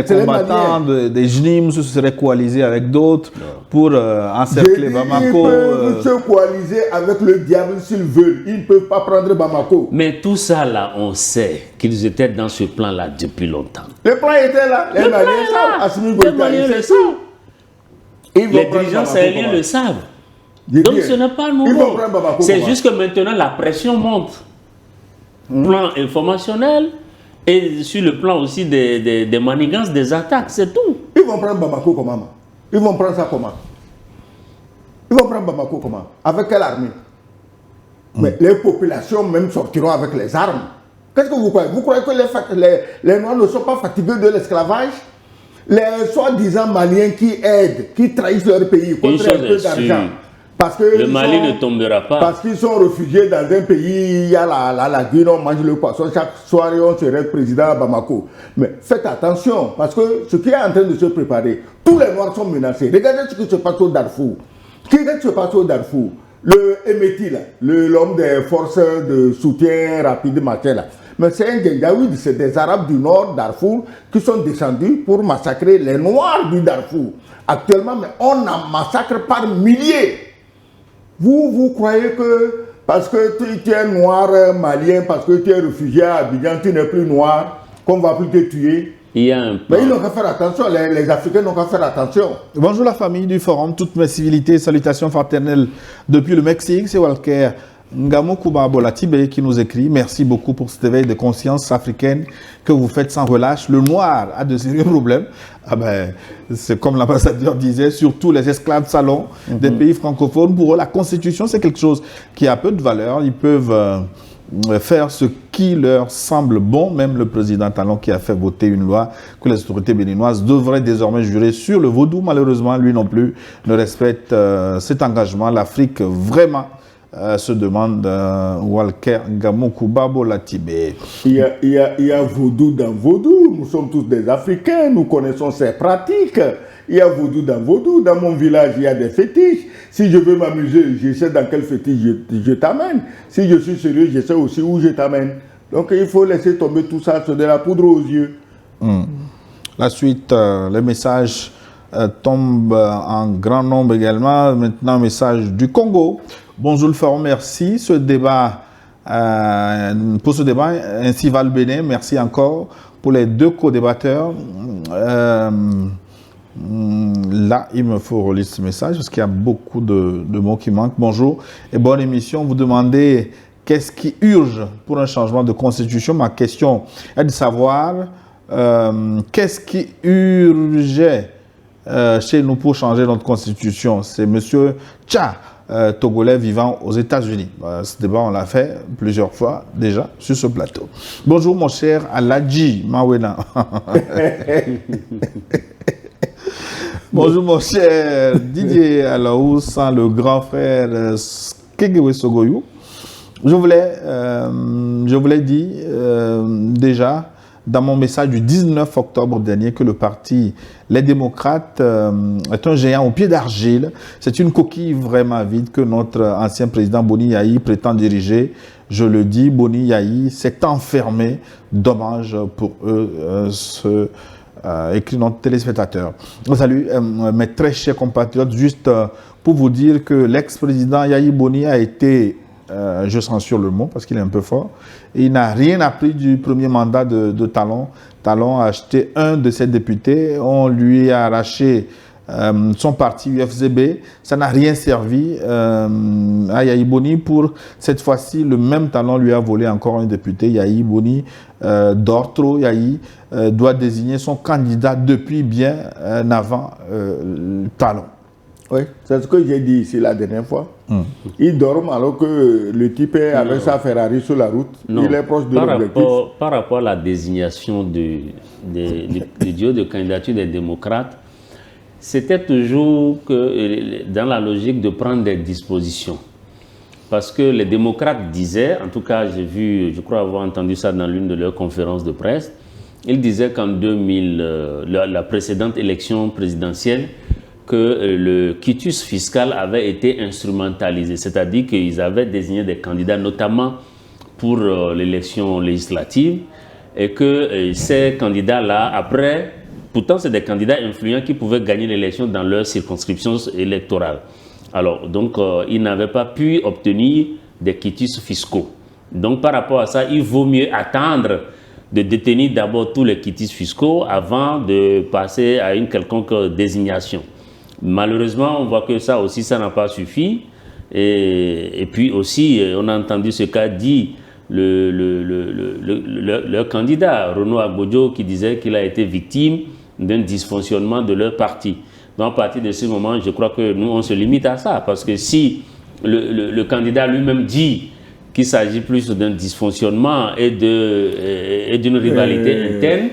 combattants des JNIM se seraient coalisés avec d'autres pour encercler Bamako. Ils peuvent se coaliser avec le diable s'ils veulent. Ils ne peuvent pas prendre Bamako. Mais tout ça là, on sait qu'ils étaient dans ce plan-là depuis longtemps. Le plan était là. Les Maliens le savent. Les dirigeants sahéliens le savent. Donc ce n'est pas nouveau. C'est juste que maintenant la pression monte. Plan informationnel et sur le plan aussi des manigances, des attaques, c'est tout. Ils vont prendre Bamako comment? Ils vont prendre ça comment? Ils vont prendre Bamako comment? Avec quelle armée? Mais les populations même sortiront avec les armes. Qu'est-ce que vous croyez? Vous croyez que les Noirs ne sont pas fatigués de l'esclavage? Les soi-disant Maliens qui aident, qui trahissent leur pays contre un peu d'argent. Parce que le Mali ne tombera pas. Parce qu'ils sont réfugiés dans un pays, il y a la lagune, on mange le poisson, chaque soir on serait président à Bamako. Mais faites attention, parce que ce qui est en train de se préparer, tous les Noirs sont menacés. Regardez ce qui se passe au Darfour. Qu'est-ce qui se passe au Darfour? Le Emeti, l'homme des forces de soutien rapide, machin là. Mais c'est un Gengaoui, c'est des Arabes du nord Darfour qui sont descendus pour massacrer les Noirs du Darfour. Actuellement, mais on en massacre par milliers. Vous croyez que parce que tu es noir malien, parce que tu es réfugié à Abidjan, tu n'es plus noir, qu'on va plus te tuer? il y a un plan. Mais ils n'ont qu'à faire attention, les Africains n'ont qu'à faire attention. Bonjour la famille du forum, toutes mes civilités et salutations fraternelles depuis le Mexique. C'est Walker Ngamokuba Bolatibé qui nous écrit. Merci beaucoup pour cet éveil de conscience africaine que vous faites sans relâche. Le noir a de sérieux problèmes. Ah ben, c'est comme l'ambassadeur disait, surtout les esclaves salons des pays francophones. Pour eux, la constitution, c'est quelque chose qui a peu de valeur. Ils peuvent faire ce qui leur semble bon. Même le président Talon qui a fait voter une loi que les autorités béninoises devraient désormais jurer sur le vaudou. Malheureusement, lui non plus ne respecte cet engagement. L'Afrique vraiment se demande Walker Ngamokuba Bolatibé. Il y a vaudou dans vaudou. Nous sommes tous des Africains, nous connaissons ces pratiques. Il y a vaudou dans vaudou. Dans mon village, il y a des fétiches. Si je veux m'amuser, je sais dans quel fétiche je t'amène. Si je suis sérieux, je sais aussi où je t'amène. Donc il faut laisser tomber tout ça, c'est de la poudre aux yeux. La suite, les messages tombent en grand nombre également. Maintenant, message du Congo. Bonjour le forum, merci. Pour ce débat, ainsi va le Bénin. Merci encore pour les deux co-débatteurs. Là, il me faut relire ce message parce qu'il y a beaucoup de mots qui manquent. Bonjour et bonne émission. Vous demandez qu'est-ce qui urge pour un changement de constitution. Ma question est de savoir qu'est-ce qui urgeait chez nous pour changer notre constitution. C'est monsieur Tcha, Togolais vivant aux États-Unis. Ce débat, on l'a fait plusieurs fois déjà sur ce plateau. Bonjour mon cher Aladji Mawena. Bonjour mon cher Didier Alaou, sans le grand frère Kegewe Sogoyou. Je vous l'ai dit déjà dans mon message du 19 octobre dernier que le parti Les Démocrates est un géant au pied d'argile. C'est une coquille vraiment vide que notre ancien président Boni Yahi prétend diriger. Je le dis, Boni Yahi s'est enfermé. Dommage pour eux, écrit notre téléspectateur. Salut mes très chers compatriotes, juste pour vous dire que l'ex-président Yahi Boni a été, je censure le mot parce qu'il est un peu fort, et il n'a rien appris du premier mandat de Talon. Talon a acheté un de ses députés, on lui a arraché son parti UFZB, ça n'a rien servi à Yahi Boni. Pour cette fois-ci, le même Talon lui a volé encore un député. Yahi Boni dort trop. Yahi doit désigner son candidat depuis bien avant Talon. Oui, c'est ce que j'ai dit ici la dernière fois. Il dort alors que le type est avec sa Ferrari sur la route. Non. Il est proche de l'objectif. Par rapport à la désignation du duo de candidature des démocrates, c'était toujours que, dans la logique de prendre des dispositions. Parce que les démocrates disaient, en tout cas je crois avoir entendu ça dans l'une de leurs conférences de presse, ils disaient qu'en 2000, la précédente élection présidentielle, que le quitus fiscal avait été instrumentalisé, c'est-à-dire qu'ils avaient désigné des candidats, notamment pour l'élection législative, et que ces candidats-là, après, pourtant c'est des candidats influents qui pouvaient gagner l'élection dans leur circonscription électorale. Alors, donc, ils n'avaient pas pu obtenir des quitus fiscaux. Donc, par rapport à ça, il vaut mieux attendre de détenir d'abord tous les quitus fiscaux avant de passer à une quelconque désignation. Malheureusement, on voit que ça aussi, ça n'a pas suffi. Et puis aussi, on a entendu ce qu'a dit leur candidat, Renaud Agbodjo, qui disait qu'il a été victime d'un dysfonctionnement de leur parti. Donc, à partir de ce moment, je crois que nous, on se limite à ça. Parce que si le candidat lui-même dit qu'il s'agit plus d'un dysfonctionnement et d'une rivalité interne.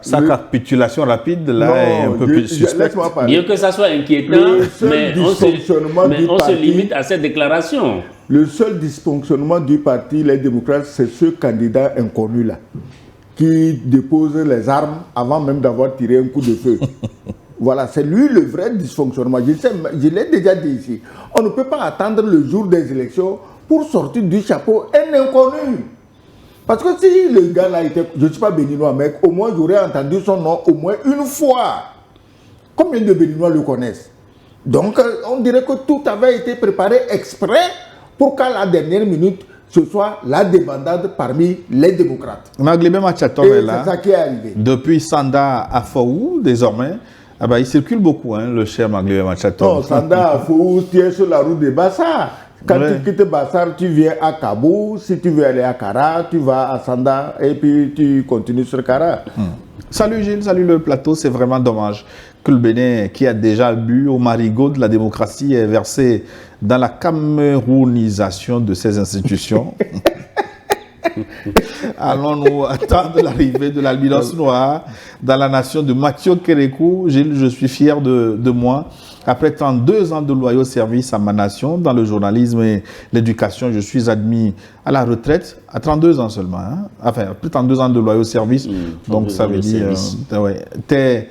Sa capitulation rapide là est un peu plus suspecte. Bien que ça soit inquiétant, mais on se limite à cette déclaration. Le seul dysfonctionnement du parti, les démocrates, c'est ce candidat inconnu-là, qui dépose les armes avant même d'avoir tiré un coup de feu. Voilà, c'est lui le vrai dysfonctionnement. Je l'ai déjà dit ici. On ne peut pas attendre le jour des élections pour sortir du chapeau un inconnu. Parce que si le gars là était, je ne suis pas béninois, mais au moins j'aurais entendu son nom au moins une fois. Combien de béninois le connaissent? Donc on dirait que tout avait été préparé exprès pour qu'à la dernière minute, ce soit la débandade parmi les démocrates. Maglibé Machatom est là. C'est ça qui est arrivé. Depuis Sanda à Faou, désormais, ah ben, il circule beaucoup, hein, le cher Maglibé Machatom. Non, Sanda, tu es sur la route de Bassar. Quand tu quittes Bassar, tu viens à Kabou. Si tu veux aller à Kara, tu vas à Sanda et puis tu continues sur Kara. Salut Gilles, salut le plateau. C'est vraiment dommage que le Bénin, qui a déjà bu au marigot de la démocratie, est versé dans la camerounisation de ses institutions. Allons-nous attendre l'arrivée de l'albinos noir dans la nation de Mathieu Kérékou? Gilles, je suis fier de moi. Après 32 ans de loyaux services à ma nation, dans le journalisme et l'éducation, je suis admis à la retraite à 32 ans seulement. Hein? Enfin, plus de 32 ans de loyaux services. Donc, ça veut dire... tes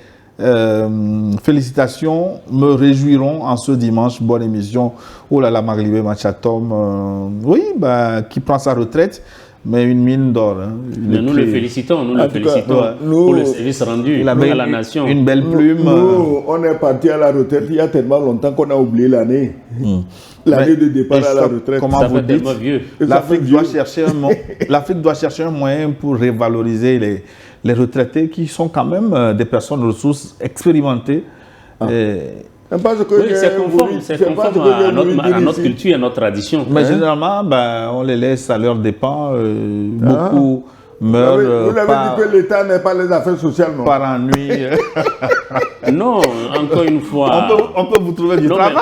félicitations me réjouiront en ce dimanche. Bonne émission. Oh là là, Maglibé Machatom. Oui, bah, qui prend sa retraite. Mais une mine d'or. Hein. Mais nous le félicitons, pour le service rendu à la nation. Une belle plume. Nous, on est parti à la retraite il y a tellement longtemps qu'on a oublié l'année. L'année de départ à la retraite. Comment ça vous fait dites, tellement vieux. l'Afrique doit chercher un moyen pour revaloriser les retraités qui sont quand même des personnes ressources expérimentées. Oui, c'est conforme à notre culture et à notre tradition. Mais généralement, ben, on les laisse à leur dépens. Beaucoup meurent vous l'avez dit que l'État n'est pas les affaires sociales, non? Par ennui. Non, encore une fois. On peut vous trouver du travail.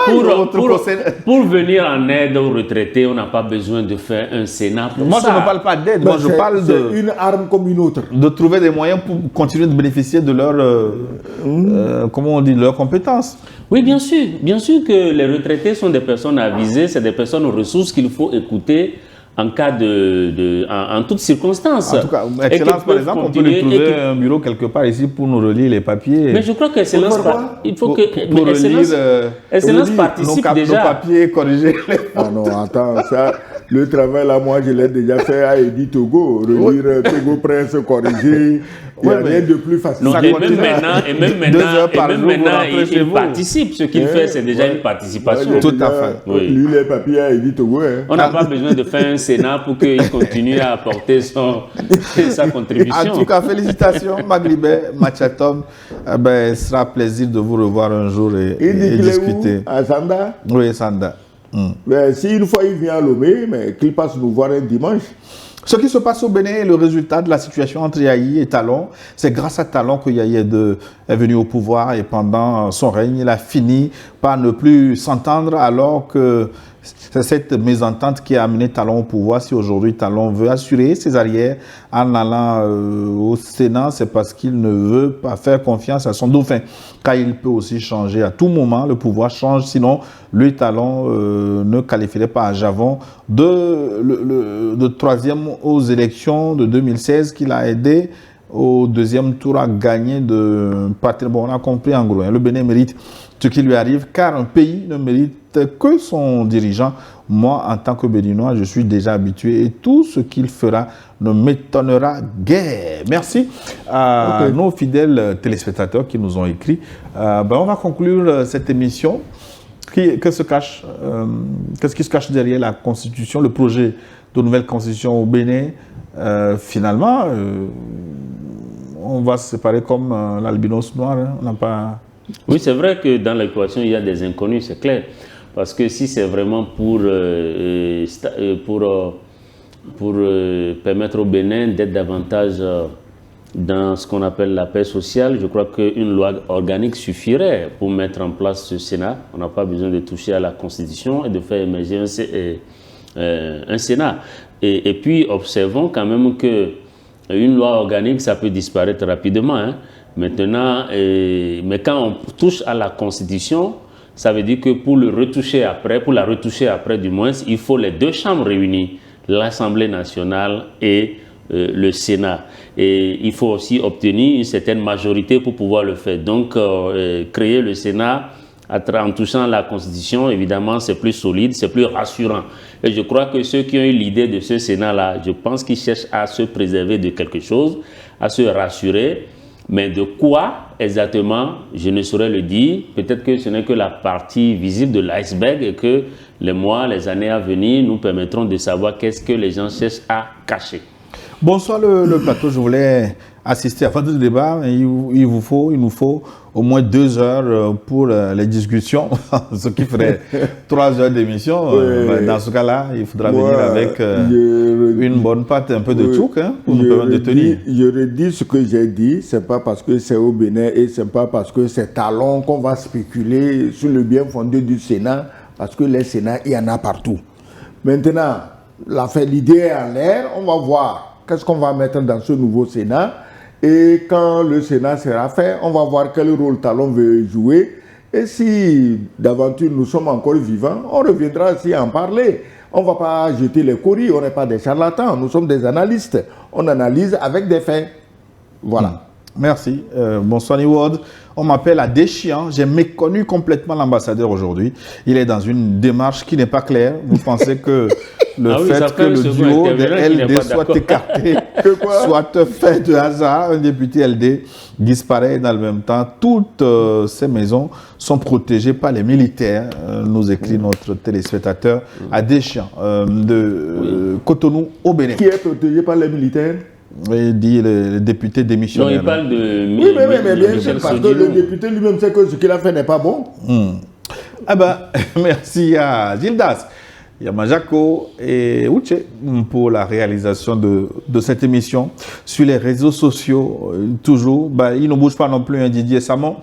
Pour venir en aide aux retraités, on n'a pas besoin de faire un Sénat pour moi, ça. je ne parle pas d'aide. Moi, je parle de une arme comme une autre. De trouver des moyens pour continuer de bénéficier de leur, comment on dit, leurs compétences. Oui, bien sûr. Bien sûr que les retraités sont des personnes avisées, c'est des personnes aux ressources qu'il faut écouter en cas en toutes circonstances. En tout cas, Excellence, par exemple, on peut lui trouver un bureau quelque part ici pour nous relire les papiers. Mais je crois que Excellence, il faut que Excellence participe déjà. Nos papiers, corriger les Ah non, attends, ça, le travail là, moi, je l'ai déjà fait à Edith Togo, relire Togo Presse, corriger. Il n'y a rien de plus facile. Non, et même maintenant, il participe. Ce qu'il fait, c'est déjà une participation. Tout à fait. Oui. Lui, les papiers à Edith Togo. Hein. On n'a pas besoin de faire un Sénat pour qu'il continue à apporter sa contribution. En tout cas, félicitations, Maglibé Machatom. Ben, ce sera un plaisir de vous revoir un jour et discuter. À Sanda? Oui, Sanda. Mais si une fois il vient à Lomé, mais qu'il passe nous voir un dimanche. Ce qui se passe au Bénin est le résultat de la situation entre Yahi et Talon. C'est grâce à Talon que Yahi est venu au pouvoir et pendant son règne, il a fini par ne plus s'entendre alors que c'est cette mésentente qui a amené Talon au pouvoir. Si aujourd'hui Talon veut assurer ses arrières en allant au Sénat, c'est parce qu'il ne veut pas faire confiance à son dauphin. Car il peut aussi changer à tout moment, le pouvoir change, sinon lui Talon ne qualifierait pas à Javon de troisième aux élections de 2016 qu'il a aidé au deuxième tour à gagner de partir. Bon, on a compris en gros, hein, le Bénin mérite ce qui lui arrive, car un pays ne mérite que son dirigeant. Moi, en tant que Béninois, je suis déjà habitué et tout ce qu'il fera ne m'étonnera guère. Merci à nos fidèles téléspectateurs qui nous ont écrit. On va conclure cette émission. Qu'est-ce qui se cache derrière la Constitution, le projet de nouvelle Constitution au Bénin? Finalement, on va se séparer comme l'albinos noir. Hein. On n'a pas... Oui, c'est vrai que dans l'équation, il y a des inconnus, c'est clair. Parce que si c'est vraiment pour permettre au Bénin d'être davantage dans ce qu'on appelle la paix sociale, je crois qu'une loi organique suffirait pour mettre en place ce Sénat. On n'a pas besoin de toucher à la Constitution et de faire émerger un Sénat. Et puis, observons quand même qu'une loi organique, ça peut disparaître rapidement. Hein. Maintenant, mais quand on touche à la Constitution, ça veut dire que pour la retoucher après du moins, il faut les deux chambres réunies, l'Assemblée nationale et le Sénat. Et il faut aussi obtenir une certaine majorité pour pouvoir le faire. Donc, créer le Sénat en touchant la Constitution, évidemment, c'est plus solide, c'est plus rassurant. Et je crois que ceux qui ont eu l'idée de ce Sénat-là, je pense qu'ils cherchent à se préserver de quelque chose, à se rassurer. Mais de quoi exactement, je ne saurais le dire. Peut-être que ce n'est que la partie visible de l'iceberg et que les mois, les années à venir nous permettront de savoir qu'est-ce que les gens cherchent à cacher. Bonsoir le plateau, je voulais assister à ce débat. Il nous faut au moins 2 heures pour les discussions, ce qui ferait 3 heures d'émission. Dans ce cas-là, il faudra venir avec une bonne pâte, un peu de tchouk pour nous permettre de tenir. Je redis ce que j'ai dit, c'est pas parce que c'est au Bénin et c'est pas parce que c'est talon qu'on va spéculer sur le bien fondé du Sénat, parce que les Sénats, il y en a partout. Maintenant, l'idée est en l'air, on va voir qu'est-ce qu'on va mettre dans ce nouveau Sénat. Et quand le Sénat sera fait, on va voir quel rôle Talon veut jouer. Et si d'aventure nous sommes encore vivants, on reviendra aussi en parler. On ne va pas jeter les courriers, on n'est pas des charlatans, nous sommes des analystes. On analyse avec des faits. Voilà. Merci. Bonsoir Niwod. On m'appelle à Déchiant. J'ai méconnu complètement l'ambassadeur aujourd'hui. Il est dans une démarche qui n'est pas claire. Vous pensez que le fait que le duo de LD soit écarté, soit fait de hasard, un député LD disparaît dans le même temps. Toutes ces maisons sont protégées par les militaires, nous écrit notre téléspectateur à Déchiant de Cotonou au Bénin. Qui est protégé par les militaires? Il dit le député démissionnaire. Non, il parle de... Oui, mais bien sûr, parce que le député lui-même sait que ce qu'il a fait n'est pas bon. Ah ben, merci à Gildas, Yamajako et Uche pour la réalisation de cette émission. Sur les réseaux sociaux, toujours, il ne bouge pas non plus, Didier Samon.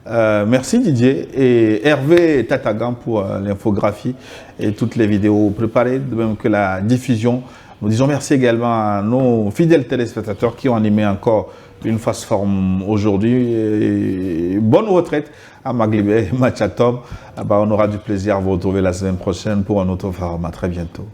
Merci Didier et Hervé Tatagan pour l'infographie et toutes les vidéos préparées, de même que la diffusion. Nous disons merci également à nos fidèles téléspectateurs qui ont animé encore une phase forme aujourd'hui. Bonne retraite à Maglibé, Machatom. On aura du plaisir à vous retrouver la semaine prochaine pour un autre format. À très bientôt.